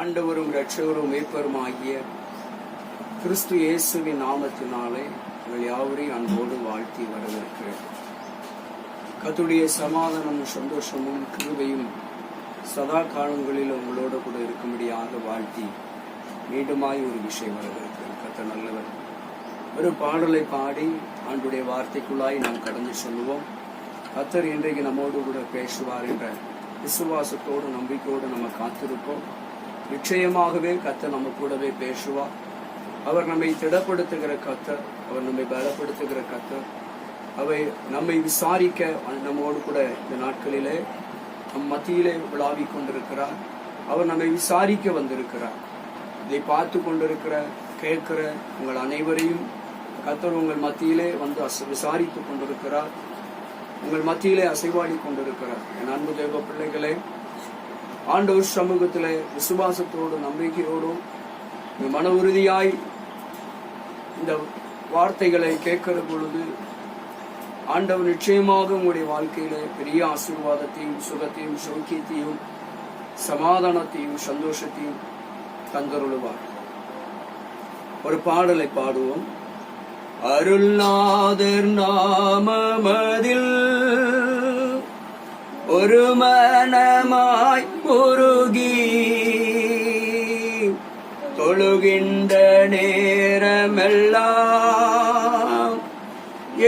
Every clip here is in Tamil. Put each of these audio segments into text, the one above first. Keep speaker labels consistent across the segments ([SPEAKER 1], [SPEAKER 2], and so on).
[SPEAKER 1] ஆண்டவரும் இரட்சகரும் மீட்பருமாகிய கிறிஸ்து இயேசுவின் நாமத்தினாலே உங்கள் யாவரையும் அன்போடு வாழ்த்தி வரவேற்கிறேன். கர்த்தருடைய சமாதானமும் சந்தோஷமும் கிருபையும் சதா காலங்களில் உங்களோடு கூட இருக்கும்படியாக வாழ்த்தி மீண்டுமாய் ஒரு விஷயம் வரவேற்கிறேன். கர்த்தர் நல்லவர். ஒரு பாடலை பாடி ஆண்டுடைய வார்த்தைக்குள்ளாய் நாம் கடந்து சொல்லுவோம். கர்த்தர் இன்றைக்கு நம்மோடு கூட பேசுவார் என்ற விசுவாசத்தோடு நம்பிக்கையோடு நம்ம காத்திருப்போம். நிச்சயமாகவே கர்த்தர் நம்ம கூடவே பேசுவார். அவர் நம்மை திடப்படுத்துகிற கர்த்தர், அவர் நம்மை பலப்படுத்துகிற கர்த்தர். அவை நம்மை விசாரிக்க நம்மோடு கூட இந்த நாட்களிலே நம் மத்தியிலே விளாவிக் கொண்டிருக்கிறார். அவர் நம்மை விசாரிக்க வந்திருக்கிறார். இதை பார்த்து கொண்டிருக்கிற கேட்கிற உங்கள் அனைவரையும் கர்த்தர் உங்கள் மத்தியிலே வந்து விசாரித்துக் கொண்டிருக்கிறார். உங்கள் மத்தியிலே அசைவாடி கொண்டிருக்கிறார். என் அன்பு தேவ பிள்ளைகளே, ஆண்டவர் சமூகத்திலே விசுவாசத்தோடு நம்பிக்கையோடும் மன உறுதியாய் இந்த வார்த்தைகளை கேட்கிற பொழுது ஆண்டவர் நிச்சயமாக உங்களுடைய வாழ்க்கையில பெரிய ஆசீர்வாதத்தையும் சுகத்தையும் சௌக்கியத்தையும் சமாதானத்தையும் சந்தோஷத்தையும் தந்தருளுவார். ஒரு பாடலை பாடுவோம். அருள்நாதர் நாமமதில் ஒரு மனமாய் உருகி தொழுகின்ற நேரமெல்லாம்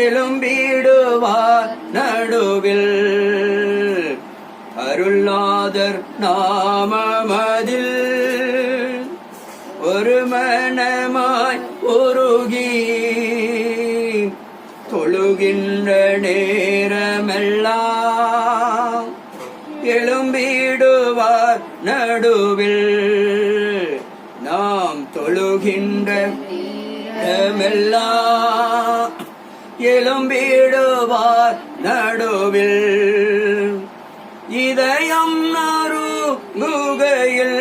[SPEAKER 1] எழும்பிடுவார் நடுவில். அருள்நாதர் நாமமதில் ஒரு மனமாய் உருகி தொழுகின்ற நேரமெல்லாம் எழும்பிடுவார் நடுவில். நாம் தொழுகின்ற நேரமெல்லாம் எழும்பிடுவார் நடுவில். இதயம் நறுங்குகையில்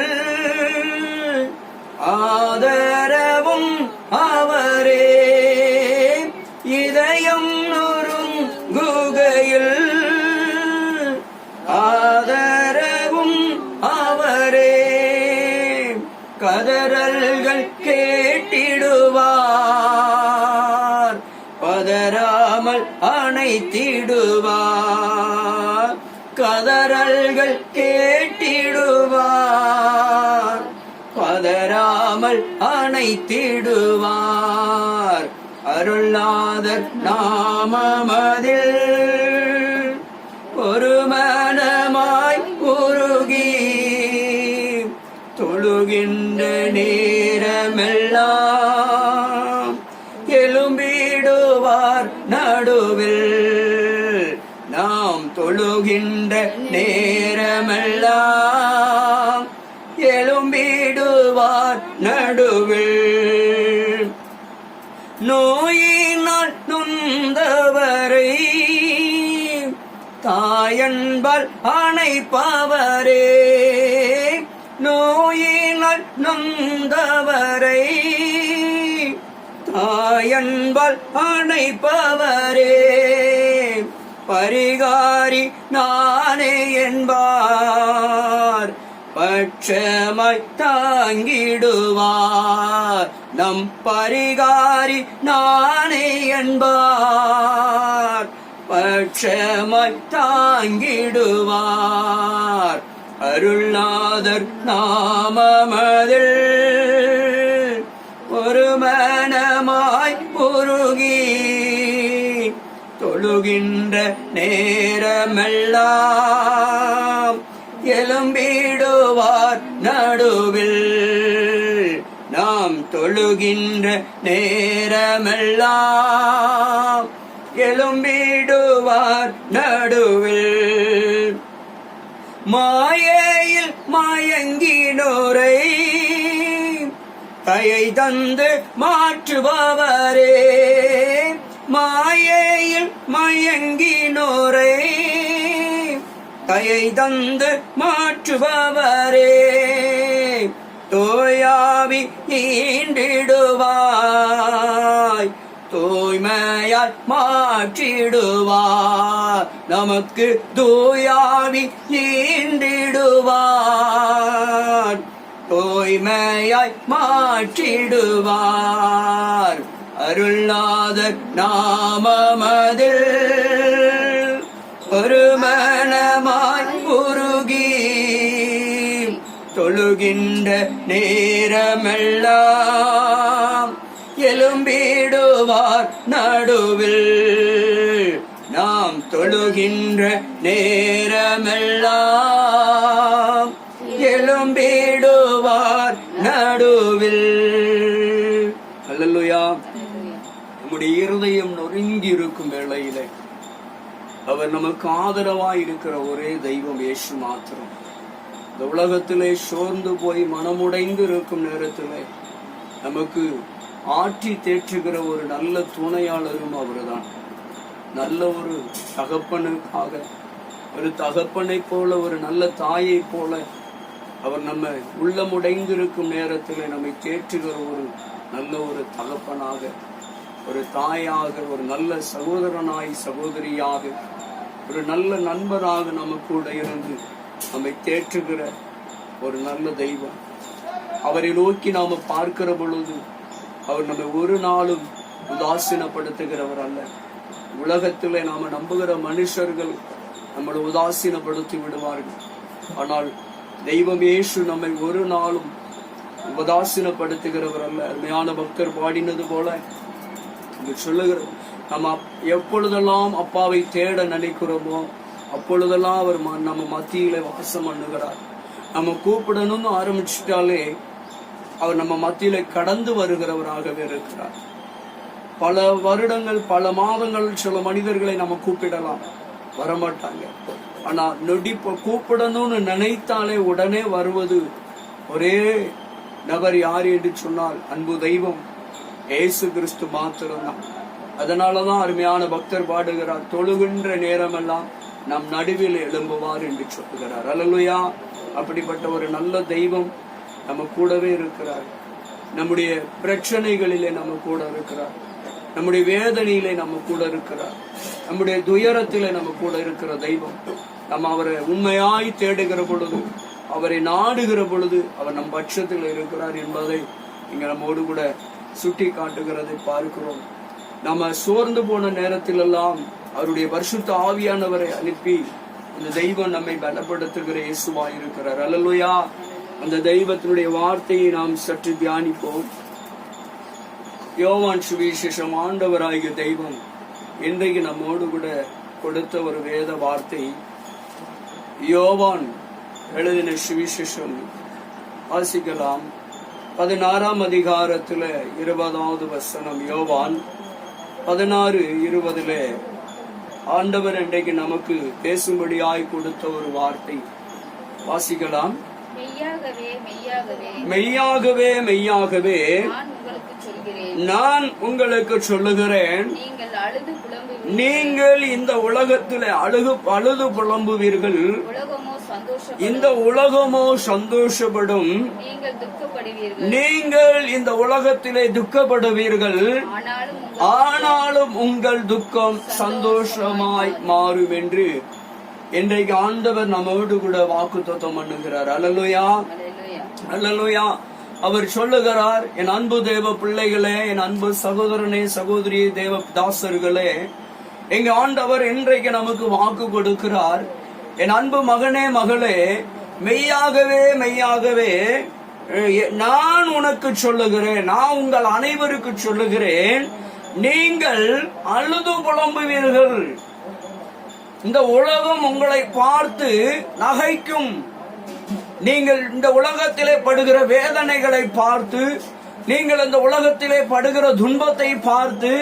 [SPEAKER 1] ஆதரவும் அவரே. இதயம் நொறுங்குகையில் ஆதரவும் அவரே. கதறல்கள் கேட்டிடுவார், பதறாமல் அணைத்திடுவார். கதறல்கள் கேட்டிடுவார், பதறாமல் அணைத்திடுவார். அருள்நாதர் நாமமதில் ஒரு மனமாய் உருகி தொழுகின்ற நேரமெல்லாம் எழும்பிடுவார் நடுவில். நாம் தொழுகின்ற நேரமெல்லாம் எழும்பிடுவார் நடுவில். நோயினால் நொந்தவரை தாயன்பால் அணைப்பவரே. நோயினால் நொந்தவரை தாயன்பால் அணைப்பவரே. பரிகாரி நானே என்பார், பட்சமாய் தாங்கிடுவார். நம் பரிகாரி நானே என்பார், பட்சமாய் தாங்கிடுவார். அருள்நாதர் நாமமதில் ஒரு மனமாய் உருகி தொழுகின்ற நேரமெல்லாம் எழும்பிடுவார் நடுவில். நாம் தொழுகின்ற நேரமெல்லாம் எழும்பிடுவார் நடுவில். மாயையில் மயங்கினோரை தயை தந்து மாற்றுபவரே. மாயையில் மயங்கினோரை தயை தந்து மாற்றுபவரே. தோயாவி ஈண்டிடுவாய், தூய்மையால் மாற்றிடுவார். நமக்கு தூயாவி ஈண்டிடுவார், தூய்மையாய் மாற்றிடுவார். அருள்நாதர் நாமமதில் ஒரு மனமாய் உருகி தொழுகின்ற நேரமெல்லாம் எழும்பிடுவார் நடுவில். நாம் தொழுகின்ற நேரமெல்லாம் எழும்பிடுவார் நடுவில். அல்லேலூயா. நம்முடைய இருதயம் நொறுங்கி இருக்கும் வேளையிலே அவர் நமக்கு ஆதரவாய் இருக்கிற ஒரே தெய்வம் இயேசு மாத்திரம். இந்த உலகத்திலே சோர்ந்து போய் மனமுடைந்து இருக்கும் நேரத்திலே நமக்கு ஆற்றி தேற்றுகிற ஒரு நல்ல துணையாளரும் அவர்தான். நல்ல ஒரு தகப்பனுக்காக, ஒரு தகப்பனை போல, ஒரு நல்ல தாயை போல அவர் நம்ம உள்ளமுடைந்திருக்கும் நேரத்தில் நம்மை தேற்றுகிற ஒரு நல்ல ஒரு தகப்பனாக, ஒரு தாயாக, ஒரு நல்ல சகோதரனாய் சகோதரியாக, ஒரு நல்ல நண்பராக நம்ம கூட இருந்து நம்மை தேற்றுகிற ஒரு நல்ல தெய்வம். அவரை நோக்கி நாம பார்க்கிற பொழுது அவர் நம்மை ஒரு நாளும் உதாசீனப்படுத்துகிறவர் அல்ல. உலகத்திலே நாம நம்புகிற மனுஷர்கள் நம்மளை உதாசீனப்படுத்தி விடுவார்கள். ஆனால் தெய்வம் இயேசு நம்மை ஒரு நாளும் உதாசீனப்படுத்துகிறவர் அல்ல. அருமையான பக்தர் பாடினது போல சொல்லுகிறோம், நம்ம எப்பொழுதெல்லாம் அப்பாவை தேட நினைக்கிறோமோ அப்பொழுதெல்லாம் அவர் நம்ம மத்தியில வாசம் பண்ணுகிறார். நம்ம கூப்பிடணும்னு ஆரம்பிச்சுட்டாலே அவர் நம்ம மத்தியில கடந்து வருகிறவராகவே இருக்கிறார். பல வருடங்கள், பல மாதங்கள் சில மனிதர்களை நம்ம கூப்பிடலாம், வரமாட்டாங்க. ஆனா கூப்பிடணும்னு நினைத்தாலே உடனே வருவது ஒரே நபர் யார் என்று சொன்னால் அன்பு தெய்வம் இயேசு கிறிஸ்து மாத்திரம்தான். அதனாலதான் அருமையான பக்தர் பாடுகிறார், தொழுகின்ற நேரமெல்லாம் நம் நடுவில் எழும்புவார் என்று சொல்லுகிறார். அல்லேலூயா. அப்படிப்பட்ட ஒரு நல்ல தெய்வம் நம்ம கூடவே இருக்கிறார். நம்முடைய பிரச்சனைகளிலே நம்ம கூட இருக்கிறார், நம்முடைய வேதனையிலே நம்ம கூட இருக்கிறார், நம்முடைய துயரத்திலே நம்ம கூட இருக்கிற தெய்வம். நம்ம அவரை உண்மையாய் தேடுகிற பொழுது, அவரை நாடுகிற பொழுது அவர் நம் பட்சத்தில் இருக்கிறார் என்பதை இங்க நம்மோடு கூட சுட்டி காட்டுகிறதை பார்க்கிறோம். நம்ம சோர்ந்து போன நேரத்தில் எல்லாம் அவருடைய பரிசுத்த ஆவியானவரை அனுப்பி அந்த தெய்வம் நம்மை பலப்படுத்துகிற இயேசுவாய் இருக்கிறார். அல்லேலூயா. அந்த தெய்வத்தினுடைய வார்த்தையை நாம் சற்று தியானிப்போம். யோவான் சுவிசேஷம் ஆண்டவராகிய தெய்வம் இன்றைக்கு நம்மோடு கூட கொடுத்த ஒரு வேத வார்த்தை. யோவான் எழுதின சுவிசேஷம் வாசிக்கலாம். 16ஆம் அதிகாரத்துல 20வது வசனம். யோவான் 16:20 ஆண்டவர் இன்றைக்கு நமக்கு பேசும்படியாய் கொடுத்த ஒரு வார்த்தை வாசிக்கலாம். மெய்யாகவே மெய்யாகவே நான் உங்களுக்கு சொல்லுகிறேன், நீங்கள் இந்த உலகத்திலே அழுது புலம்புவீர்கள், இந்த உலகமோ சந்தோஷப்படும். நீங்கள் இந்த உலகத்திலே துக்கப்படுவீர்கள், ஆனாலும் உங்கள் துக்கம் சந்தோஷமாய் மாறும் என்று இன்றைக்கு ஆண்டவர் நம்மோடு கூட வாக்குத்தத்தம் பண்ணுகிறார். அல்லேலூயா. அல்லேலூயா. அவர் சொல்லுகிறார், என் அன்பு தேவ பிள்ளைகளே, என் அன்பு சகோதரனே சகோதரி, தேவ தாசர்களே, எங்க ஆண்டவர் இன்றைக்கு நமக்கு வாக்கு கொடுக்கிறார். என் அன்பு மகனே மகளே, மெய்யாகவே மெய்யாகவே நான் உனக்கு சொல்லுகிறேன், நான் உங்கள் அனைவருக்கு சொல்லுகிறேன், நீங்கள் அழுது புலம்புவீர்கள். இந்த உலகம் உங்களை பார்த்து நகைக்கும். நீங்கள் இந்த உலகத்திலே படுகிற வேதனைகளை பார்த்து, நீங்கள் இந்த உலகத்திலே படுகிற துன்பத்தை பார்த்து,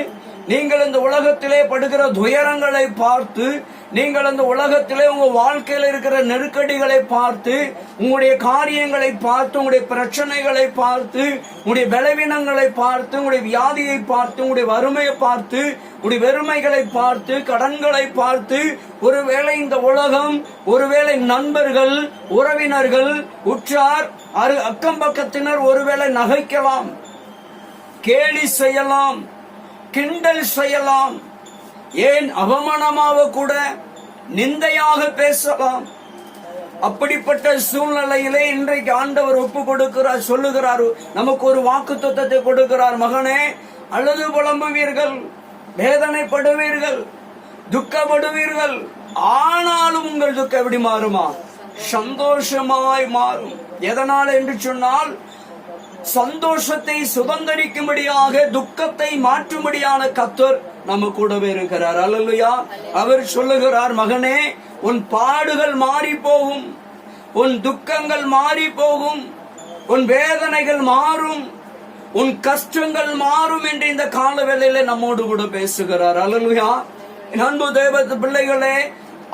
[SPEAKER 1] நீங்கள் இந்த உலகத்திலே படுகிற துயரங்களை பார்த்து, நீங்கள் இந்த உலகத்திலே உங்க வாழ்க்கையில் இருக்கிற நெருக்கடிகளை பார்த்து, உங்களுடைய காரியங்களை பார்த்து, உங்களுடைய பிரச்சனைகளை பார்த்து, உங்களுடைய பலவீனங்களை பார்த்து, உங்களுடைய வியாதியை பார்த்து, உங்களுடைய வறுமையை பார்த்து, உங்களுடைய வெறுமைகளை பார்த்து, கடன்களை பார்த்து, ஒருவேளை இந்த உலகம், ஒருவேளை நண்பர்கள், உறவினர்கள், உற்றார், அக்கம் பக்கத்தினர் ஒருவேளை நகைக்கலாம், கேலி செய்யலாம், கிண்டல் செய்யலாம், ஏன் அவமானமாக கூட நிந்தையாக பேசலாம். அப்படிப்பட்ட சூழ்நிலையிலே இன்றைக்கு ஆண்டவர் ஒப்பு கொடுக்கிறார், சொல்லுகிறார், நமக்கு ஒரு வாக்குத்தத்தத்தை கொடுக்கிறார். மகனே, அழுது புலம்புவீர்கள், வேதனைப்படுவீர்கள், துக்கப்படுவீர்கள், ஆனாலும் உங்கள் துக்கம் எப்படி மாறுமா? சந்தோஷமாய் மாறும். எதனால் என்று சொன்னால், சந்தோஷத்தை சுதந்திரிக்கும்படியாக துக்கத்தை மாற்றும்படியான கர்த்தர் நம்ம கூடவே இருக்கிறார். அல்லேலூயா. அவர் சொல்லுகிறார், மகனே, உன் பாடுகள் மாறி போகும், உன் துக்கங்கள் மாறி போகும், உன் வேதனைகள் மாறும், உன் கஷ்டங்கள் மாறும் என்று இந்த காலவேளையில நம்மோடு கூட பேசுகிறார். அல்லேலூயா. அன்பு தேவ பிள்ளைகளே,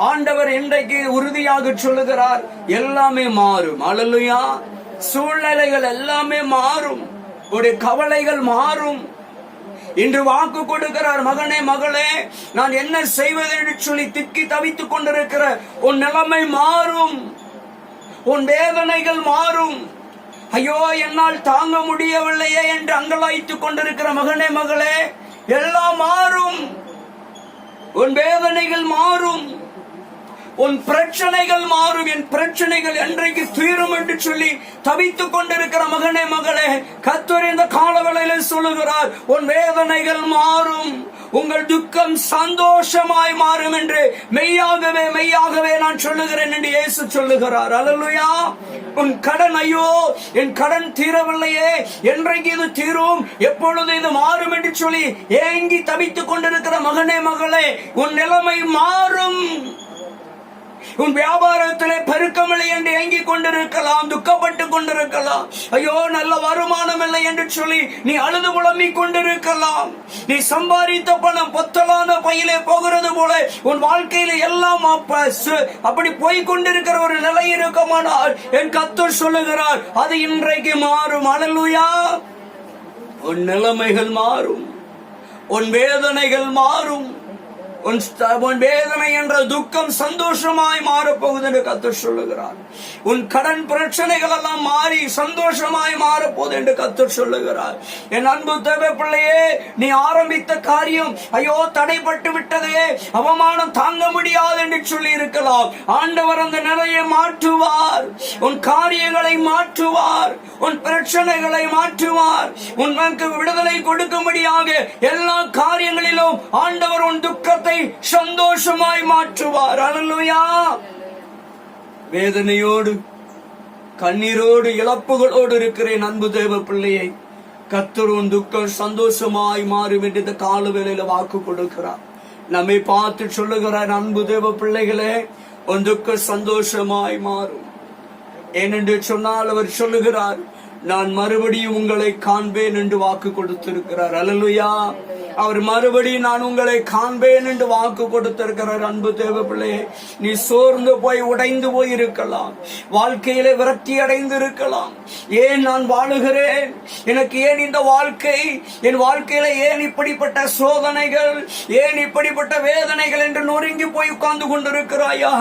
[SPEAKER 1] ஆண்டவர் இன்றைக்கு உறுதியாக சொல்லுகிறார், எல்லாமே மாறும். அல்லேலூயா. சூழ்நிலைகள் எல்லாமே மாறும், உடைய கவலைகள் மாறும். இன்று வாக்கு கொடுக்கிறார், மகனே, மகளே, நான் என்ன செய்வது என்று சொல்லி திக்கி தவித்துக் கொண்டிருக்கிற உன் நிலைமை மாறும், உன் வேதனைகள் மாறும். ஐயோ, என்னால் தாங்க முடியவில்லையே என்று அங்கலாய்த்துக் கொண்டிருக்கிற மகனே, மகளே, எல்லாம் மாறும். உன் வேதனைகள் மாறும், உன் பிரச்சனைகள் மாறும். என் பிரச்சனைகள் என்றைக்கு தீரும் என்று சொல்லி தவித்துக் கொண்டிருக்கிற மகனே, மகளே, கர்த்தர் இந்த காலவேளையில் சொல்லுகிறார், உன் வேதனைகள் மாறும், உங்கள் துக்கம் சந்தோஷமாய் மாறும் என்று மெய்யாகவே மெய்யாகவே நான் சொல்லுகிறேன் என்று இயேசு சொல்லுகிறார். அல்லேலூயா. உன் கடன், ஐயோ என் கடன் தீரவில்லையே, என்றைக்கு இது தீரும், எப்பொழுது இது மாறும் என்று சொல்லி ஏங்கி தவித்துக் கொண்டிருக்கிற மகனே, மகளே, உன் நிலைமை மாறும். உன் வியாபாரத்திலே பெருக்கமில்லை என்று ஏங்கிக் கொண்டிருக்கலாம், துக்கப்பட்டுக் கொண்டிருக்கலாம். ஐயோ, நல்ல வருமானம் இல்லை என்று சொல்லி நீ அழுது புலம்பிக் கொண்டிருக்கலாம். நீ சம்பாதித்த பணம் பொத்தலான பையிலே போகிறது போல உன் வாழ்க்கையில எல்லாம் அப்படி போய்கொண்டிருக்கிற ஒரு நிலை இருக்குமானால் என் கர்த்தர் சொல்லுகிறார், அது இன்றைக்கு மாறும். அல்லேலூயா. உன் நிலைமைகள் மாறும், உன் வேதனைகள் மாறும், உன் வேதனை என்ற துக்கம் சந்தோஷமாய் மாறப்போகுது என்று கர்த்தர் சொல்லுகிறார். உன் கடன் பிரச்சனைகள் எல்லாம் மாறி சந்தோஷமாய் மாறப்போகுது என்று கர்த்தர் சொல்லுகிறார். என் அன்பு தேவ பிள்ளையே, நீ ஆரம்பித்த காரியம் ஐயோ தடைப்பட்டு விட்டதே, அவமானம் தாங்க முடியாது என்று சொல்லி இருக்கலாம். ஆண்டவர் அந்த நிலையை மாற்றுவார், உன் காரியங்களை மாற்றுவார், உன் பிரச்சனைகளை மாற்றுவார், உனக்கு விடுதலை கொடுக்கும்படியாக எல்லா காரியங்களிலும் ஆண்டவர் உன் துக்கத்தை சந்தோஷமாய் மாற்றுவார். அல்லேலூயா. வேதனையோடு, கண்ணீரோடு, இழப்புகளோடு இருக்கிறேன் அன்பு தேவ பிள்ளையை, கர்த்தர் உன் துக்கம் சந்தோஷமாய் மாறும் என்று இந்த காலவேளையில வாக்கு கொடுக்கிறார். நம்மை பார்த்து சொல்லுகிறார், அன்பு தேவ பிள்ளைகளே, உன் துக்கம் சந்தோஷமாய் மாறும். ஏனென்று சொன்னால் அவர் சொல்லுகிறார், நான் மறுபடியும் உங்களை காண்பேன் என்று வாக்கு கொடுத்திருக்கிறார். அல்லேலூயா. அவர் மறுபடியும் நான் உங்களை காண்பேன் என்று வாக்கு கொடுத்திருக்கிறார். அன்பு தேவ பிள்ளையே, நீ சோர்ந்து போய் உடைந்து போய் இருக்கலாம், வாழ்க்கையில விரக்தி அடைந்து இருக்கலாம். ஏன் நான் வாழுகிறேன், எனக்கு ஏன் இந்த வாழ்க்கை, என் வாழ்க்கையில ஏன் இப்படிப்பட்ட சோதனைகள், ஏன் இப்படிப்பட்ட வேதனைகள் என்று நொறுங்கி போய் உட்கார்ந்து கொண்டிருக்கிறாயா?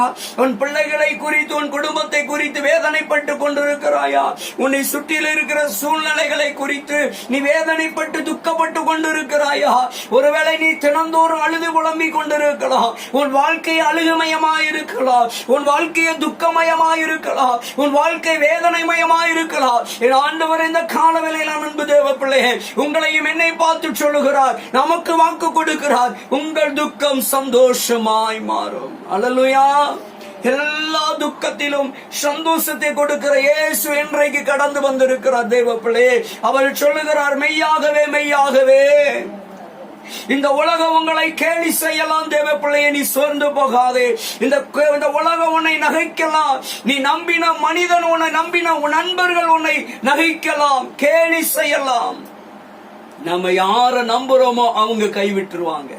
[SPEAKER 1] உன் பிள்ளைகளை குறித்து, உன் குடும்பத்தை குறித்து வேதனைப்பட்டு கொண்டிருக்கிறாயா? உன்னை சுற்றில இருக்கிற சூழ்நிலைகளை குறித்து நீ வேதனைப்பட்டு துக்கப்பட்டு கொண்டிருக்கிறாயா? ஒருவேளை நீ தினந்தோறும் அழுது புலம்பிக் கொண்டிருக்கலாம், உன் வாழ்க்கை அழுகுமயமாயிருக்கலாம், உன் வாழ்க்கையை துக்கமயமாயிருக்கலாம், உன் வாழ்க்கை வேதனைமயமாயிருக்கலாம். என் ஆண்டவர் இந்த காலவேளையில் அன்பு தேவ பிள்ளையே, உங்களையும் என்னை பார்த்து சொல்லுகிறார், நமக்கு வாக்கு கொடுக்கிறார், உங்கள் துக்கம் சந்தோஷமாய் மாறும். அல்லேலூயா. எல்லா துக்கத்திலும் சந்தோஷத்தை கொடுக்கிற இயேசு இன்றைக்கு கடந்து வந்திருக்கிறார் தேவ பிள்ளையே. அவர் சொல்லுகிறார், மெய்யாகவே மெய்யாகவே இந்த உலகம் உங்களை கேலி செய்யலாம் தேவ பிள்ளையை, நீ சோர்ந்து போகாதே. இந்த உலகம் உன்னை நகைக்கலாம், நீ நம்பின மனிதன் உன்னை நம்பின உன் நண்பர்கள் உன்னை நகைக்கலாம், கேலி செய்யலாம். நம்ம யார நம்புறோமோ அவங்க கைவிட்டுருவாங்க.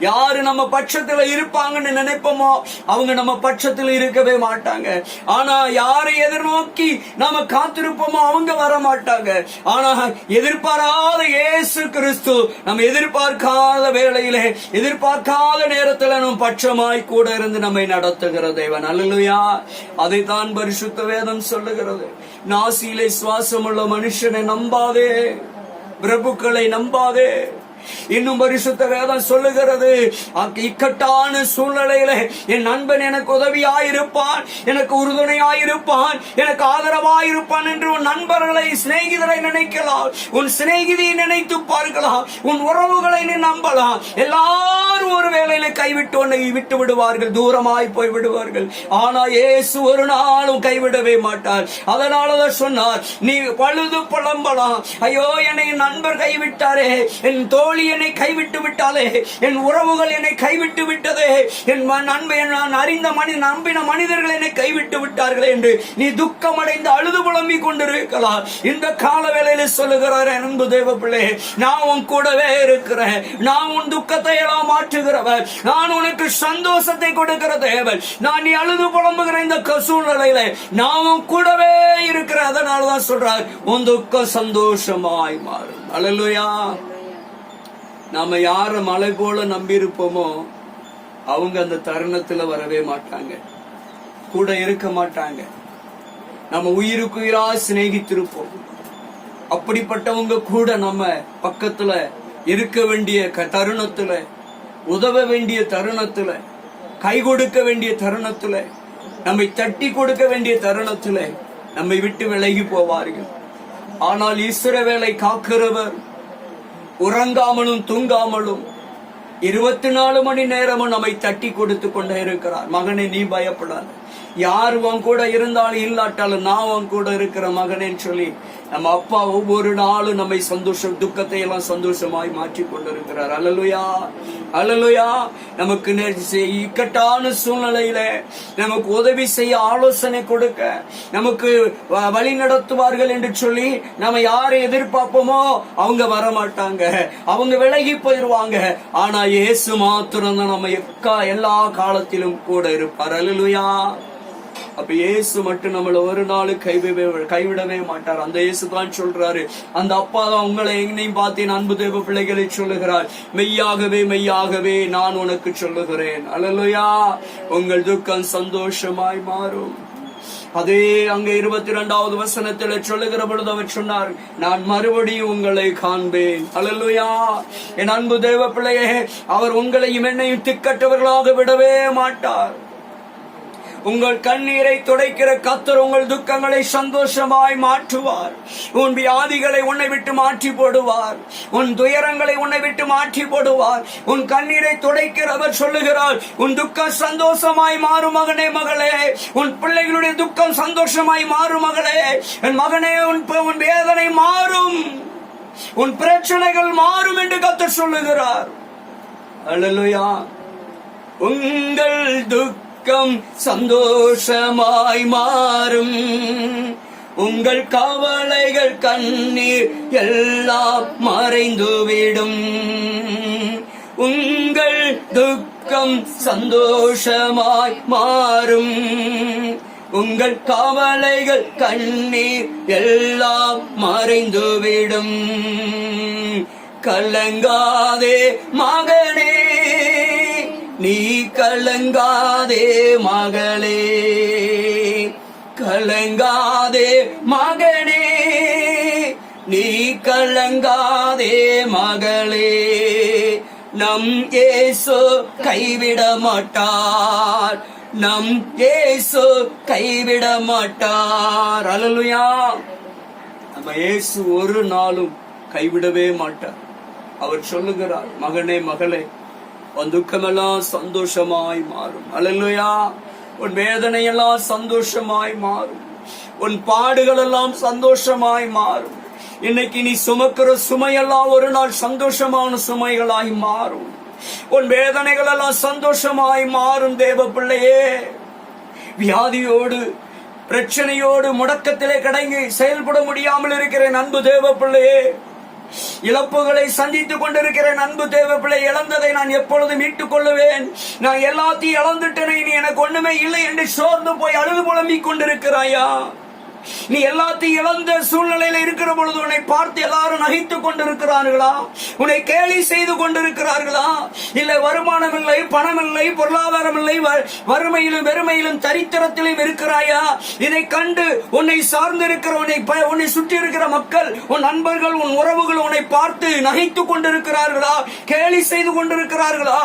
[SPEAKER 1] யாரு நம்ம பட்சத்துல இருப்பாங்கன்னு நினைப்போமோ அவங்க நம்ம பட்சத்துல இருக்கவே மாட்டாங்க. ஆனா யாரை எதிர்நோக்கி நாம காத்திருப்போமோ அவங்க வர மாட்டாங்க. ஆனா எதிர்பாராத இயேசு கிறிஸ்து நம்ம எதிர்பார்க்காத வேளையிலே, எதிர்பார்க்காத நேரத்துல நம்ம பட்சமாய் கூட இருந்து நம்மை நடத்துகிற தேவன். அல்லேலூயா. அதைத்தான் பரிசுத்த வேதம் சொல்லுகிறது. நாசியிலே சுவாசமுள்ள மனுஷனை நம்பாதே, பிரபுக்களை நம்பாதே, இன்னும் பரிசுத்த வேதம் சொல்லுகிறது, இக்கட்டான சூழ்நிலையில என் நண்பன் எனக்கு உதவியாயிருப்பான், எனக்கு உறுதுணையாயிருப்பான், எனக்கு ஆதரவாயிருப்பான் என்று உன் நண்பர்களை, சிநேகிதரை நினைக்கலாம், உன் சிநேகிதியை நினைத்து பார்க்கலாம், உன் உறவுகளை நீ நம்பலாம். எல்லாரும் ஒரு வேளையில கைவிட்டு உன்னை விட்டு விடுவார்கள், தூரமாய் போய் விடுவார்கள். ஆனா இயேசு ஒரு நாளும் கைவிடவே மாட்டார். அதனாலதான் சொன்னார், நீ பழுது புலம்பலாம், ஐயோ என்னை நண்பர் கைவிட்டாரே, என் தோழி என்னை கைவிட்டு விட்டாலே, என் உறவுகள் என்னை கைவிட்டு விட்டதே, என் நண்பன், நான் அறிந்த நம்பின மனிதர்கள் என்னை கைவிட்டு விட்டார்களே என்று நீ துக்கம் அடைந்து அழுது புலம்பிக் கொண்டிருக்கலாம். இந்த கால வேளையில சொல்லுகிறார், அன்பு தேவ பிள்ளை, நான் உன் கூடவே இருக்கிறேன், நான் உன் துக்கத்தை எல்லாம் மாற்றுகிறவர், நான் உனக்கு சந்தோஷத்தை கொடுக்கிற தேவன், நான் நீ அழுது புலம்புகிற இந்த சூழ்நிலையில நான் உன் கூடவே இருக்கிறேன். அதனாலதான் சொல்றார், உன் துக்கம் சந்தோஷமாய் மாறும். அல்லேலூயா. நாம யார மலை போல நம்பி இருப்போமோ அவங்க அந்த தருணத்துல வரவே மாட்டாங்க, கூட இருக்க மாட்டாங்க. நம்ம உயிருக்கு உயிரா சிநேகித்திருப்போம், அப்படிப்பட்டவங்க கூட நம்ம பக்கத்துல இருக்க வேண்டிய தருணத்துல, உதவ வேண்டிய தருணத்துல, கை கொடுக்க வேண்டிய தருணத்துல, நம்மை தட்டி கொடுக்க வேண்டிய தருணத்துல நம்மை விட்டு விலகி போவார்கள். ஆனால் இஸ்ரவேலை காக்கிறவர் உறங்காமலும் தூங்காமலும் 24 மணி நேரமும் நம்மை தட்டி கொடுத்து கொண்டே இருக்கிறார். மகனே, நீ பயப்படாத, யார் உன் கூட இருந்தாலும் இல்லாட்டாலும் நான் உன் கூட இருக்கிற மகனேன்னு சொல்லி நம்ம அப்பா ஒவ்வொரு நாளும் நம்மை சந்தோஷம், துக்கத்தை எல்லாம் சந்தோஷமாய் மாற்றி கொண்டிருக்கிறார். அல்லேலூயா, அல்லேலூயா. நமக்கு இக்கட்டான சூழ்நிலையில நமக்கு உதவி செய்ய, ஆலோசனை கொடுக்க, நமக்கு வழி நடத்துவார்கள் என்று சொல்லி நம்ம யாரை எதிர்பார்ப்போமோ அவங்க வரமாட்டாங்க, அவங்க விலகி போயிடுவாங்க. ஆனா இயேசு மாத்திரம் தான் நம்ம எல்லா காலத்திலும் கூட இருப்பார். அல்லேலூயா. அப்ப இயேசு மட்டும் நம்மள ஒரு நாள் கைவிடவே மாட்டார். அந்த இயேசு தான் சொல்றாரு, அந்த அப்பா தான் உங்களை என்னையும் பார்த்தேன் அன்பு தேவ பிள்ளைகளை சொல்லுகிறார், மெய்யாகவே மெய்யாகவே நான் உனக்கு சொல்லுகிறேன். அல்லேலூயா. உங்கள் துக்கம் சந்தோஷமாய் மாறும். அதே அங்க 22வது வசனத்துல சொல்லுகிற பொழுது அவர் சொன்னார், நான் மறுபடியும் உங்களை காண்பேன். அல்லேலூயா. என் அன்பு தேவ பிள்ளையே, அவர் உங்களையும் என்னையும் திக்கற்றவர்களாக விடவே மாட்டார். உங்கள் கண்ணீரை துடைக்கிற கர்த்தர் உங்கள் துக்கங்களை சந்தோஷமாய் மாற்றுவார். உன் வியாதிகளை உன்னை விட்டு மாற்றி போடுவார், உன் துயரங்களை உன்னை விட்டு மாற்றி போடுவார். உன் கண்ணீரை துடைக்கிறவர் சொல்லுகிறார், உன் துக்கம் சந்தோஷமாய் மாறும் மகனே, மகளே. உன் பிள்ளைகளுடைய துக்கம் சந்தோஷமாய் மாறும் மகளே, என் மகனே. உன் வேதனை மாறும், உன் பிரச்சனைகள் மாறும் என்று கர்த்தர் சொல்லுகிறார். அல்லேலூயா. உங்கள் துக்கம் சந்தோஷமாய் மாறும், உங்கள் கவலைகள் கண்ணீர் எல்லாம் மறைந்துவிடும். உங்கள் துக்கம் சந்தோஷமாய் மாறும், உங்கள் கவலைகள் கண்ணீர் எல்லாம் மறைந்துவிடும். கலங்காதே மகனே, நீ கலங்காதே மகளே, கலங்காதே மகனே, நீ கலங்காதே மகளே. நம் இயேசு கைவிட மாட்டார், நம் இயேசு கைவிட மாட்டார். அல்லேலூயா. நம்ம இயேசு ஒரு நாளும் கைவிடவே மாட்டார். அவர் சொல்லுகிறார், மகனே, மகளே, உன் துக்கமெல்லாம் சந்தோஷமாய் மாறும். அல்லேலூயா. உன் வேதனை எல்லாம் சந்தோஷமாய் மாறும், உன் பாடுகள் எல்லாம் சந்தோஷமாய் மாறும். இன்னைக்கு நீ சுமக்கிற சுமையெல்லாம் ஒரு நாள் சந்தோஷமான சுமைகளாய் மாறும். உன் வேதனைகள் எல்லாம் சந்தோஷமாய் மாறும். தேவ பிள்ளையே, வியாதியோடு பிரச்சனையோடு முடக்கத்திலே கடங்கி செயல்பட முடியாமல் இருக்கிற அன்பு தேவ பிள்ளையே, இழப்புகளை சந்தித்துக் கொண்டிருக்கிற அன்பு தேவ பிள்ளை, இழந்ததை நான் எப்பொழுது மீட்டுக் கொள்ளுவேன், நான் எல்லாத்தையும் இழந்துட்டேன், இனி எனக்கு ஒண்ணுமே இல்லை என்று சோர்ந்து போய் அழுது புலம்பிக் கொண்டிருக்கிறாயா? நீ எல்லாத்தையும் இழந்த சூழ்நிலையில இருக்கிற பொழுது உன்னை பார்த்து எல்லாரும் நகைத்துக் கொண்டிருக்கிறார்களா? உன்னை கேலி செய்து கொண்டிருக்கிறார்களா? இல்லை வருமானம் இல்லை, பணம் இல்லை, பொருளாதாரம் இல்லை, வறுமையிலும் வெறுமையிலும் தரித்திரத்திலும் இருக்கிறாயா? இதை கண்டு உன்னை சார்ந்து இருக்கிற உன்னை சுற்றி இருக்கிற மக்கள், உன் நண்பர்கள், உன் உறவுகள் உன்னை பார்த்து நகைத்துக் கொண்டிருக்கிறார்களா? கேலி செய்து கொண்டிருக்கிறார்களா?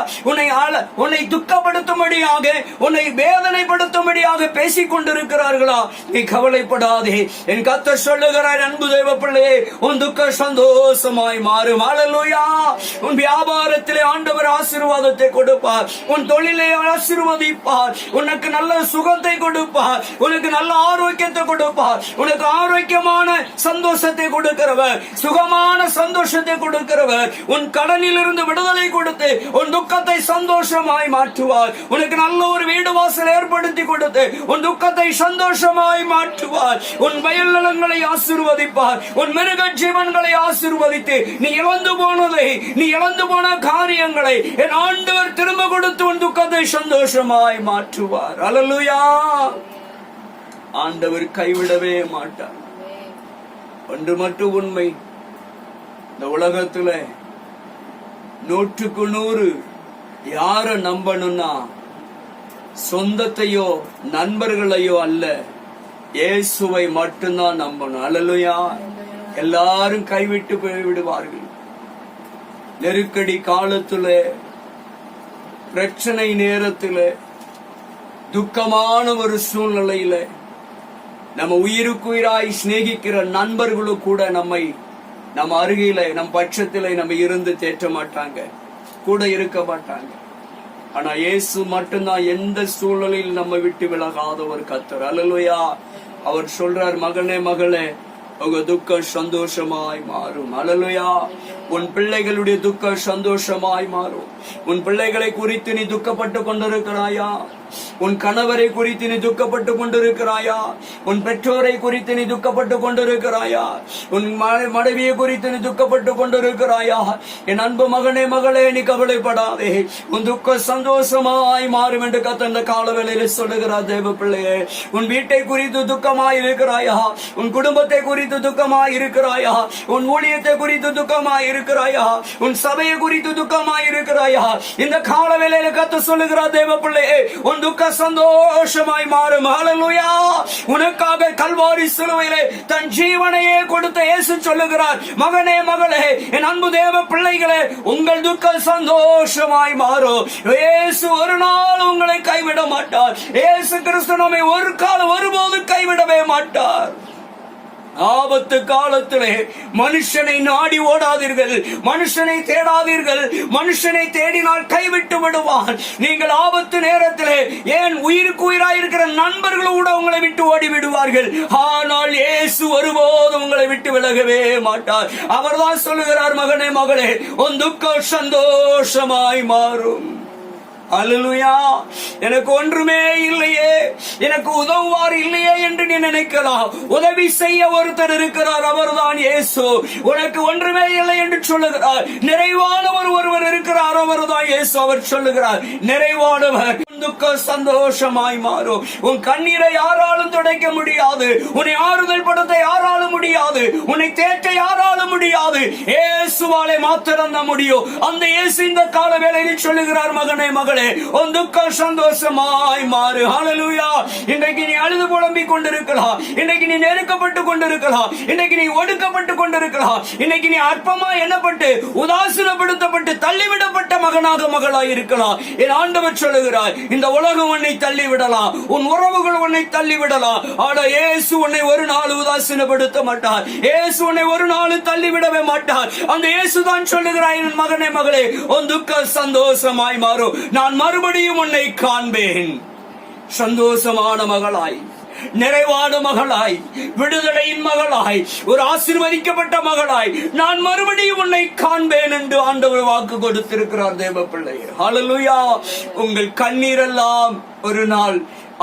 [SPEAKER 1] உன்னை துக்கப்படுத்தும்படியாக, உன்னை வேதனைப்படுத்தும்படியாக பேசிக் கொண்டிருக்கிறார்களா? நீ கவலைப்படாதே. என் கர்த்தர் சொல்லுகிறார், அன்பு தேவ பிள்ளையே, உன் துக்க சந்தோஷமாய் மாறும். ஹல்லேலூயா. உன் வியாபாரத்திலே ஆண்டவர் ஆசீர்வாதத்தை கொடுப்பார். உன் தொழிலை ஆசீர்வதிப்பார். உனக்கு நல்ல சுகத்தை கொடுப்பார். உனக்கு நல்ல ஆரோக்கியத்தை கொடுப்பார். உனக்கு ஆரோக்கியமான சந்தோஷத்தை கொடுக்கிறவர், சுகமான சந்தோஷத்தை கொடுக்கிறவர். உன் கடனில் இருந்து விடுதலை கொடுத்து உன் துக்கத்தை சந்தோஷமாய் மாற்றுவார். உனக்கு நல்ல ஒரு வீடு வாசல் ஏற்படுத்தி கொடுத்து உன் துக்கத்தை சந்தோஷமாய் மாற்றுவார். உன் வயல் நிலங்களை ஆசீர்வதிப்பார். உன் மிருக ஜீவன்களை ஆசீர்வதித்து நீ இழந்து போனதை, நீ இழந்து போன காரியங்களை என் ஆண்டவர் திரும்ப கொடுத்து உன் துக்கத்தை சந்தோஷமாய் மாற்றுவார். அல்லேலூயா. ஆண்டவர் கைவிடவே மாட்டார். ஒன்று மட்டும் உண்மை, இந்த உலகத்துல 100க்கு 100 யார நம்பணும்னா சொந்தத்தையோ நண்பர்களையோ அல்ல, இயேசுவை மட்டும்தான் நம்பணும். அல்லேலூயா. எல்லாரும் கைவிட்டு போய்விடுவார்கள். நெருக்கடி காலத்துல, பிரச்சனை நேரத்துல, துக்கமான ஒரு சூழ்நிலையில நம்ம உயிருக்குயிராய் சிநேகிக்கிற நண்பர்களும் கூட நம்ம அருகில, நம் பட்சத்தில நம்ம இருந்து தேற்ற மாட்டாங்க, கூட இருக்க மாட்டாங்க. ஆனா இயேசு மட்டும்தான் எந்த சூழ்நிலையில் நம்ம விட்டு விலகாத ஒரு கர்த்தர். அல்லேலூயா. அவர் சொல்றார், மகனே மகளே, உங்க துக்கம் சந்தோஷமாய் மாறும். அல்லேலூயா. உன் பிள்ளைகளுடைய துக்கம் சந்தோஷமாய் மாறும். உன் பிள்ளைகளை குறித்து நீ துக்கப்பட்டு கொண்டிருக்கிறாயா? உன் கணவரை குறித்து நீ துக்கப்பட்டு கொண்டிருக்கிறாயா? உன் பெற்றோரை குறித்து நீ துக்கப்பட்டு கொண்டிருக்கிறாயா? உன் மனைவியை குறித்து நீ துக்கப்பட்டு கொண்டிருக்கிறாயா? என் அன்பு மகனே மகளே, நீ கவலைப்படாதே. உன் துக்கம் சந்தோஷமாய் மாறும் என்று கர்த்தர் இந்த காலவேளையில சொல்லுகிறார். தேவ பிள்ளையே, உன் வீட்டை குறித்து துக்கமாய் இருக்கிறாயா? உன் குடும்பத்தை குறித்து துக்கமாய் இருக்கிறாயா? உன் ஊழியத்தை குறித்து துக்கமாய் இருக்கிறாயா? உன் சபையை குறித்து துக்கமாய் இருக்கிறாயா? இந்த காலவேளையில கர்த்தர் சொல்லுகிறார், தேவ பிள்ளையே, உன் துக்க சந்தோஷமாய் மாறும். ஹல்லேலூயா. உனக்காக கல்வாரி சிலுவையிலே தன் ஜீவனையே கொடுத்த இயேசு சொல்லுகிறார், மகனே மகளே, என் அன்பு தேவ பிள்ளைகளே, உங்கள் துக்க சந்தோஷமாய் மாறும். இயேசு ஒரு நாள் உங்களை கைவிட மாட்டார். இயேசு கிறிஸ்து நம்மை ஒரு காலம் ஒருபோது கைவிடவே மாட்டார். ஆபத்து காலத்திலே மனுஷனை நாடி ஓடாதீர்கள், மனுஷனை தேடாதீர்கள். மனுஷனை தேடினால் கைவிட்டு விடுவான். நீங்கள் ஆபத்து நேரத்திலே ஏன் உயிருக்கு உயிராயிருக்கிற நண்பர்கள் கூட உங்களை விட்டு ஓடி விடுவார்கள். ஆனால் இயேசு ஒருபோதும் உங்களை விட்டு விலகவே மாட்டார். அவர்தான் சொல்லுகிறார், மகனே மகளே, உன் துக்கம் சந்தோஷமாய் மாறும். அல்லேலூயா. எனக்கு ஒன்றுமே இல்லையே, எனக்கு உதவுவார் இல்லையே என்று நீ நினைக்கலாம். உதவி செய்ய ஒருத்தர் இருக்கிறார், அவர்தான் இயேசு. உனக்கு ஒன்றுமே இல்லை என்று சொல்லுகிறார். நிறைவானவர் ஒருவர் இருக்கிறார், அவர்தான் இயேசு. அவர் சொல்லுகிறார், நிறைவானவர். துக்கம் சந்தோஷமாய் மாறும். உன் கண்ணீரை யாராலும் துடைக்க முடியாது. உன்னை ஆறுதல் படுத்த யாராலும் முடியாது. உன்னை தேற்ற யாராலும் முடியாது. இயேசுவாலே மாத்திரம் தான் முடியும். அந்த இயேசு இந்த கால வேளையில் சொல்லுகிறார், மகனே மகளே, உன் துக்கம் சந்தோஷமாய் மாறு. ஹல்லேலூயா. இன்றைக்கு நீ அழுது புலம்பிக் கொண்டிருக்கலாம். இன்றைக்கு நீ நெருக்கப்பட்டு கொண்டிருக்கலாம். இன்றைக்கு நீ ஒடுக்கப்பட்டு கொண்டிருக்கலாம். இன்றைக்கு நீ அற்பமா எண்ணப்பட்டு உதாசீனப்படுத்தப்பட்டு தள்ளிவிடப்பட்ட மகனாக மகளாய் இருக்கலாம். என் ஆண்டவர் சொல்லுகிறார், இந்த உலகம் உன்னை தள்ளிவிடலாம், உன் உறவுகள் உன்னை தள்ளிவிடலாம். ஆனா இயேசு உன்னை ஒரு நாள் உதாசீனப்படுத்த மாட்டார். இயேசு உன்னை ஒரு நாள் தள்ளிவிடவே மாட்டார். அந்த இயேசு தான் சொல்லுகிறார், என் மகனே மகளே, உன் துக்கம் சந்தோஷமாய் மாறும். நான் மறுபடியும் உன்னை காண்பேன். சந்தோஷமான மகளாய், நிறைவான மகளாய், விடுதலையின் மகளாய், ஒரு ஆசீர்வதிக்கப்பட்ட மகளாய் நான் மறுபடியும் உன்னை காண்பேன் என்று ஆண்டவர் வாக்கு கொடுத்திருக்கிறார். தேவ பிள்ளையே, ஹல்லேலூயா. உங்கள் கண்ணீரெல்லாம் ஒரு நாள்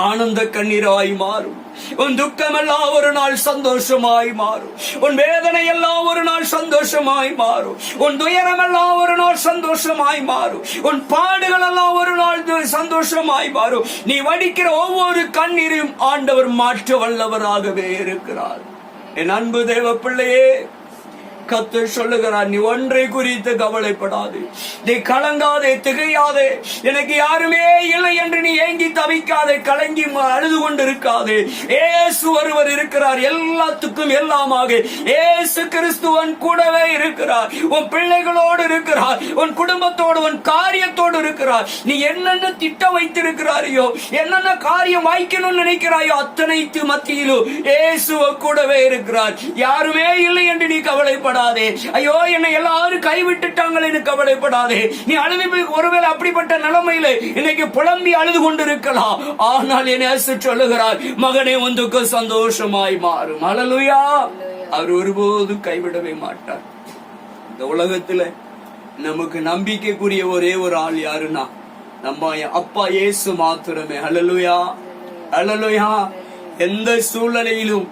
[SPEAKER 1] ஆனந்த கண்ணீராய் மாறும். உன் துக்கம் எல்லாம் ஒரு நாள் சந்தோஷமாய் மாறும். உன் வேதனை எல்லாம் ஒரு நாள் சந்தோஷமாய் மாறும். உன் துயரம் எல்லாம் ஒரு நாள் சந்தோஷமாய் மாறும். உன் பாடுகள் எல்லாம் ஒரு நாள் சந்தோஷமாய் மாறும். நீ வடிக்கிற ஒவ்வொரு கண்ணீரையும் ஆண்டவர் மாற்ற வல்லவராகவே இருக்கிறார். என் அன்பு தேவ பிள்ளையே, கர்த்தர் சொல்லுகிறார், நீ ஒன்றை குறித்து கவலைப்படாது, நீ கலங்காதே, திகையாதே, எனக்கு யாருமே இல்லை என்று நீ ஏங்கி தவிக்காதே, கலங்கி அழுது கொண்டிருக்காதே. இயேசு ஒருவர் இருக்கிறார், எல்லாத்துக்கும் எல்லாமாக. இயேசு கிறிஸ்துவன் கூடவே இருக்கிறார், உன் பிள்ளைகளோடு இருக்கிறார், உன் குடும்பத்தோடு, உன் காரியத்தோடு இருக்கிறார். நீ என்னென்ன திட்டம் வைத்திருக்கிறாரியோ, என்னென்ன காரியம் வாய்க்கணும்னு நினைக்கிறாயோ, அத்தனைத்து மத்தியிலும் இயேசு கூடவே இருக்கிறார். யாருமே இல்லை என்று நீ கவலைப்பட, ஐயோ என்னை எல்லாரும் கைவிட்டுட்டாங்களே கவலைப்படாதே. நீ அழுது, ஒருவேளை அப்படிப்பட்ட நிலைமையில இன்னைக்கு புலம்பி அழுது கொண்டிருக்கலாம். ஆனால் என் இயேசு சொல்லுகிறார், மகனே உனக்கு சந்தோஷமாய் மாறும். ஹல்லேலூயா. அவர் ஒருபோதும் கைவிடவே மாட்டார். இந்த உலகத்துல நமக்கு நம்பிக்கைக்குரிய ஒரே ஒரு ஆள் யாருன்னா நம்ம அப்பா இயேசு மாத்திரமே. ஹல்லேலூயா, ஹல்லேலூயா. எந்த சூழ்நிலையிலும்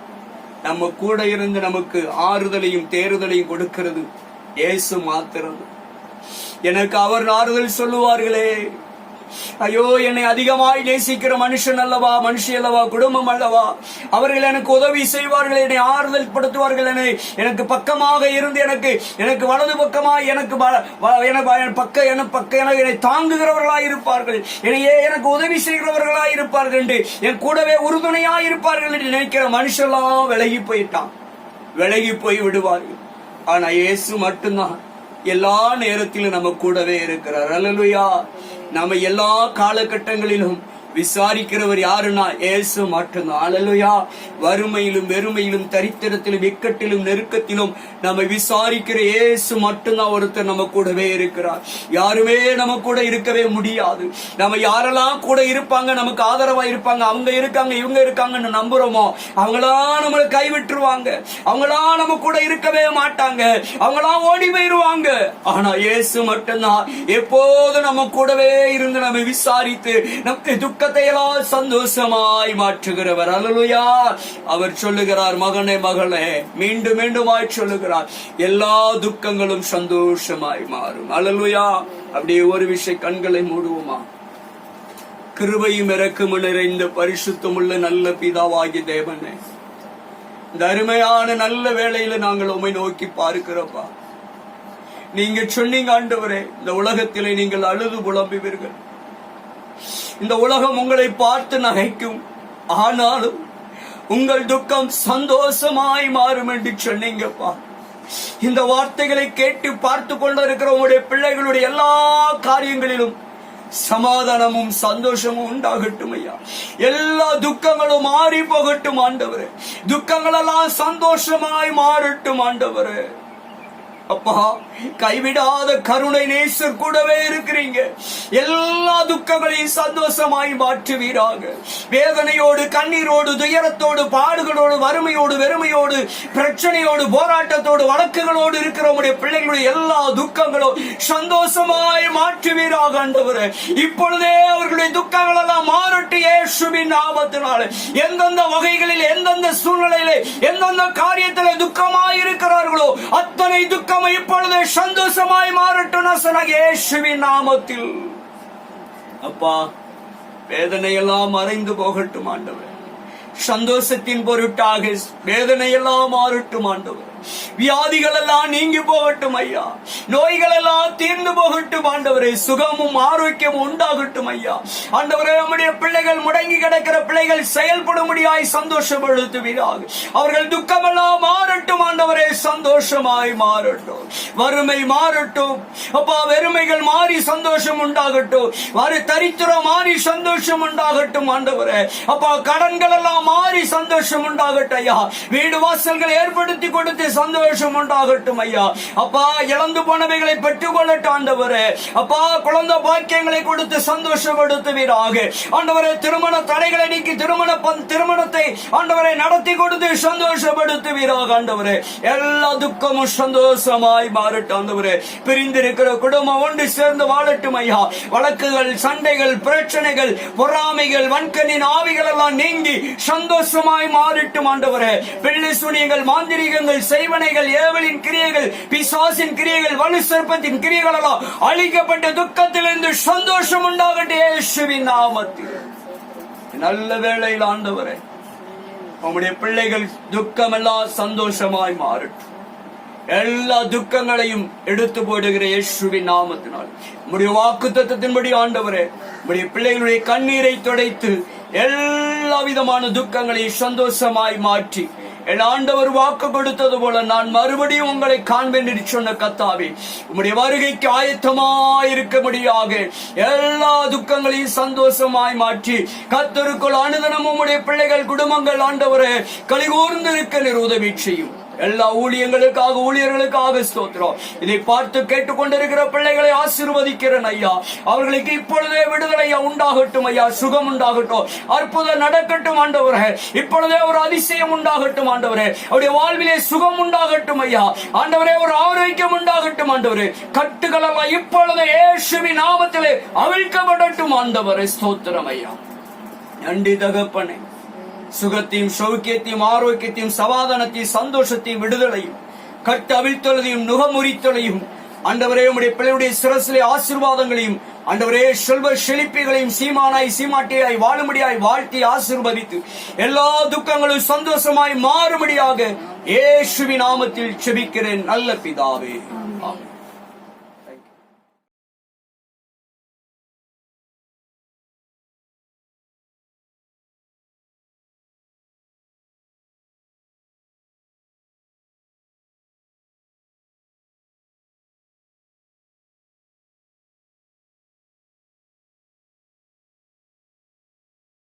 [SPEAKER 1] நம்ம கூட இருந்து நமக்கு ஆறுதலையும் தேறுதலையும் கொடுக்கிறது இயேசு மாத்திரம். எனக்கு அவர் ஆறுதல் சொல்லுவார்களே, ஐயோ என்னை அதிகமாய் நேசிக்கிற மனுஷன் அல்லவா, மனுஷி அல்லவா, குடும்பம் அல்லவா, அவர்கள் எனக்கு உதவி செய்வார்கள், என்னை ஆறுதல் படுத்துவார்கள், எனக்கு பக்கமாக இருந்து எனக்கு வலது பக்கமாய் என்னை தாங்குகிறவர்களாய் இருப்பார்கள், எனக்கு உதவி செய்கிறவர்களாய் இருப்பார்கள் என்று, என் கூடவே உறுதுணையாய் இருப்பார்கள் என்று நினைக்கிற மனுஷெல்லாம் விலகி போயிட்டான், விலகி போய் விடுவார்கள். ஆனா இயேசு மட்டும்தான் எல்லா நேரத்திலும் நம்ம கூடவே இருக்கிறார். அல்லேலூயா. நம்ம எல்லா காலகட்டங்களிலும் விசாரிக்கிறவர் யாருன்னா இயேசு மட்டும்தான். அல்லேலூயா. வறுமையிலும் வெறுமையிலும் தரித்திரத்திலும் இக்கட்டிலும் நெருக்கத்திலும் நம்ம விசாரிக்கிற இயேசு மட்டும்தான் ஒருத்தர் நம்ம கூடவே இருக்கிறார். யாருமே நம்ம கூட இருக்கவே முடியாது. நம்ம யாரெல்லாம் கூட இருப்பாங்க, நமக்கு ஆதரவா இருப்பாங்க, அவங்க இருக்காங்க இவங்க இருக்காங்கன்னு நம்புறோமோ, அவங்களாம் நம்மளை கைவிட்டுருவாங்க, அவங்களாம் நம்ம கூட இருக்கவே மாட்டாங்க, அவங்களாம் ஓடி போயிருவாங்க. ஆனா இயேசு மட்டும்தான் எப்போது நம்ம கூடவே இருந்து நம்ம விசாரித்து நமக்கு துக்கத்தை எல்லாம் சந்தோஷமாய் மாற்றுகிறவர். அல்லேலூயா. அவர் சொல்லுகிறார், மகனே மகளே, மீண்டும் மீண்டுமாய் சொல்லுகிறார், எல்லா துக்கங்களும் சந்தோஷமாய் மாறும். அல்லேலூயா. அப்படியே ஒரு விஷயம் கண்களை மூடுவோமா? கிருபையும் இரக்கமும் நிறைந்த பரிசுத்தமுள்ள நல்ல பிதாவாகிய தேவனே, இந்த அருமையான நல்ல வேளையில நாங்கள் உம்மை நோக்கி பார்க்கிறோப்பா. நீங்க சொன்னீங்க ஆண்டவரே, இந்த உலகத்திலே நீங்கள் அழுது புலம்புவீர்கள், இந்த உலகம் உங்களை பார்த்து நகைக்கும், ஆனாலும் உங்கள் துக்கம் சந்தோஷமாய் மாறும் என்று சொன்னீங்கப்பா. இந்த வார்த்தைகளை கேட்டு பார்த்து கொண்டிருக்கிற உங்களுடைய பிள்ளைகளுடைய எல்லா காரியங்களிலும் சமாதானமும் சந்தோஷமும் உண்டாகட்டும் ஐயா. எல்லா துக்கங்களும் மாறி போகட்டும் ஆண்டவரே. துக்கங்கள் எல்லாம் சந்தோஷமாய் மாறட்டும் ஆண்டவரே. அப்பா, கைவிடாத கருணை நேசர் கூடவே இருக்கிறீங்க. எல்லா துக்கங்களையும் சந்தோஷமாய் மாற்றுவீராக. வேதனையோடு, கண்ணீரோடு, துயரத்தோடு, பாடுகளோடு, வறுமையோடு, வெறுமையோடு, பிரச்சனையோடு, போராட்டத்தோடு, வழக்குகளோடு இருக்கிற உங்களுடைய பிள்ளைகளுடைய எல்லா துக்கங்களும் சந்தோஷமாய் மாற்றுவீராக ஆண்டவரே. இப்பொழுதே அவர்களுடைய துக்கங்கள் எல்லாம் மாறட்டு இயேசுவின் நாமத்தினாலே. எந்தெந்த வகைகளில், எந்தெந்த சூழ்நிலையிலே, எந்தெந்த காரியத்திலே துக்கமாய் இருக்கிறார்களோ அத்தனை துக்கம் இப்பொழுது சந்தோஷமாய் மாறட்டும் இயேசுவின் நாமத்தில். அப்பா, வேதனையெல்லாம் மறைந்து போகட்டும் ஆண்டவர். சந்தோஷத்தின் பொருட்டாக வேதனையெல்லாம் மாறட்டும் ஆண்டவர். வியாதிகள் எல்லாம் நீங்கி போகட்டும் ஐயா. நோய்கள் எல்லாம் தீர்ந்து போகட்டும் ஆண்டவரே. சுகமும் ஆரோக்கியமும் உண்டாகட்டும் ஐயா. ஆண்டவரே, நம்முடைய பிள்ளைகள், முடங்கி கிடக்கிற பிள்ளைகள் செயல்படும்படியாய் சந்தோஷப்படுத்துவீராக. அவர்கள் துக்கமெல்லாம் மாறட்டும் ஆண்டவரே, சந்தோஷமாய் மாறட்டும். வறுமை மாறட்டும் அப்பா, வெறுமைகள் மாறி சந்தோஷம் உண்டாகட்டும். தரித்திரம் மாறி சந்தோஷம் உண்டாகட்டும் ஆண்டவரே. அப்பா, கடன்கள் எல்லாம் மாறி சந்தோஷம் உண்டாகட்டும் ஐயா. வீடு வாசல்கள் ஏற்படுத்தி கொடுத்து சந்தோஷம் உண்டாகட்டும் ஐயா. அப்பா, இழந்து போனவைகளை பெற்றுக் கொள்ளட்டும் ஆண்டவரே. அப்பா, குழந்தை பாக்கியங்களை கொடுத்து சந்தோஷப்படுத்துவீராக ஆண்டவரே. திருமண தடைகளை நீக்கி திருமணத்தை ஆண்டவரை நடத்தி கொடுத்து சந்தோஷப்படுத்துவீராக ஆண்டவரே. எல்லா துக்கமும் சந்தோஷமாய் மாறட்டும் ஆண்டவரே. பிரிந்திருக்கிற குடும்பம் ஒன்று சேர்ந்து வாழட்டும் ஐயா. வழக்குகள், சண்டைகள், பிரச்சனைகள், பொறாமைகள், வன்கனின் ஆவிகள் எல்லாம் நீங்கி சந்தோஷமாய் மாறட்டும் ஆண்டவரே. பிள்ளை சூனியங்கள், மாந்திரிகங்கள், செய்வனைகள், ஏவலின் கிரியைகள், பிசாசின் கிரியைகள், வலு சர்ப்பத்தின் கிரியைகள் எல்லாம் அழிக்கப்பட்ட துக்கத்திலிருந்து சந்தோஷம் உண்டாகட்டும் இயேசுவின் நாமத்தில். நல்ல வேளையில் ஆண்டவரே, உம்முடைய பிள்ளைகள் துக்கம் எல்லாம் சந்தோஷமாய் மாறட்டும். எல்லா துக்கங்களையும் எடுத்து போடுகிற இயேசுவின் நாமத்தினால் உம்முடைய வாக்குத்தத்தத்தின்படி ஆண்டவரே, உம்முடைய பிள்ளைகளுடைய கண்ணீரை துடைத்து எல்லா விதமான துக்கங்களையும் சந்தோஷமாய் மாற்றி என் ஆண்டவர் வாக்கு கொடுத்தது போல நான் மறுபடியும் உங்களை காண்பேன் என்று சொன்ன கர்த்தாவே, உம்முடைய வருகைக்கு ஆயத்தமாய் இருக்கும்படியாக எல்லா துக்கங்களையும் சந்தோஷமாய் மாற்றி கர்த்தருக்குள் அனுதினமும் உம்முடைய பிள்ளைகள் குடும்பங்கள் ஆண்டவரே கலிகூர்ந்து இருக்க நீர் உதவி செய்யும். எல்லா ஊழியங்களுக்காக, ஊழியர்களுக்காக ஸ்தோத்திரம். இதை பார்த்து கேட்டுக்கொண்டிருக்கிற பிள்ளைகளை ஆசீர்வதிக்கிறேன் ஐயா. அவர்களுக்கு இப்பொழுதே விடுதலை உண்டாகட்டும் ஐயா. சுகம் உண்டாகட்டும், அற்புதம் நடக்கட்டும் ஆண்டவரே. இப்பொழுதே ஒரு அதிசயம் உண்டாகட்டும் ஆண்டவரே. அவருடைய வாழ்விலே சுகம் உண்டாகட்டும் ஐயா. ஆண்டவரே, ஒரு ஆரோக்கியம் உண்டாகட்டும் ஆண்டவரே. கட்டுகள் எல்லாம் இப்பொழுது இயேசுவின் நாமத்திலே அவிழ்க்கப்படட்டும் ஆண்டவரே. ஸ்தோத்திரம் ஐயா. நன்றி தகப்பனே. சுகத்தையும், சௌக்கியத்தையும், ஆரோக்கியத்தையும், சமாதானத்தையும், சந்தோஷத்தையும், விடுதலையும், கட்டு அவிழ்த்தொலையும், நுகமுறித்தொலையும் ஆண்டவரே, உம்முடைய பிள்ளையுடைய சிரசிலே ஆசீர்வாதங்களையும் ஆண்டவரே, செல்வ செழிப்புகளையும் சீமானாய் சீமாட்டியாய் வாழும்படியாய் வாழ்த்தி ஆசீர்வதித்து எல்லா துக்கங்களும் சந்தோஷமாய் மாறும்படியாக இயேசுவின் நாமத்தில் செபிக்கிறேன் நல்ல பிதாவே. ஆமென்.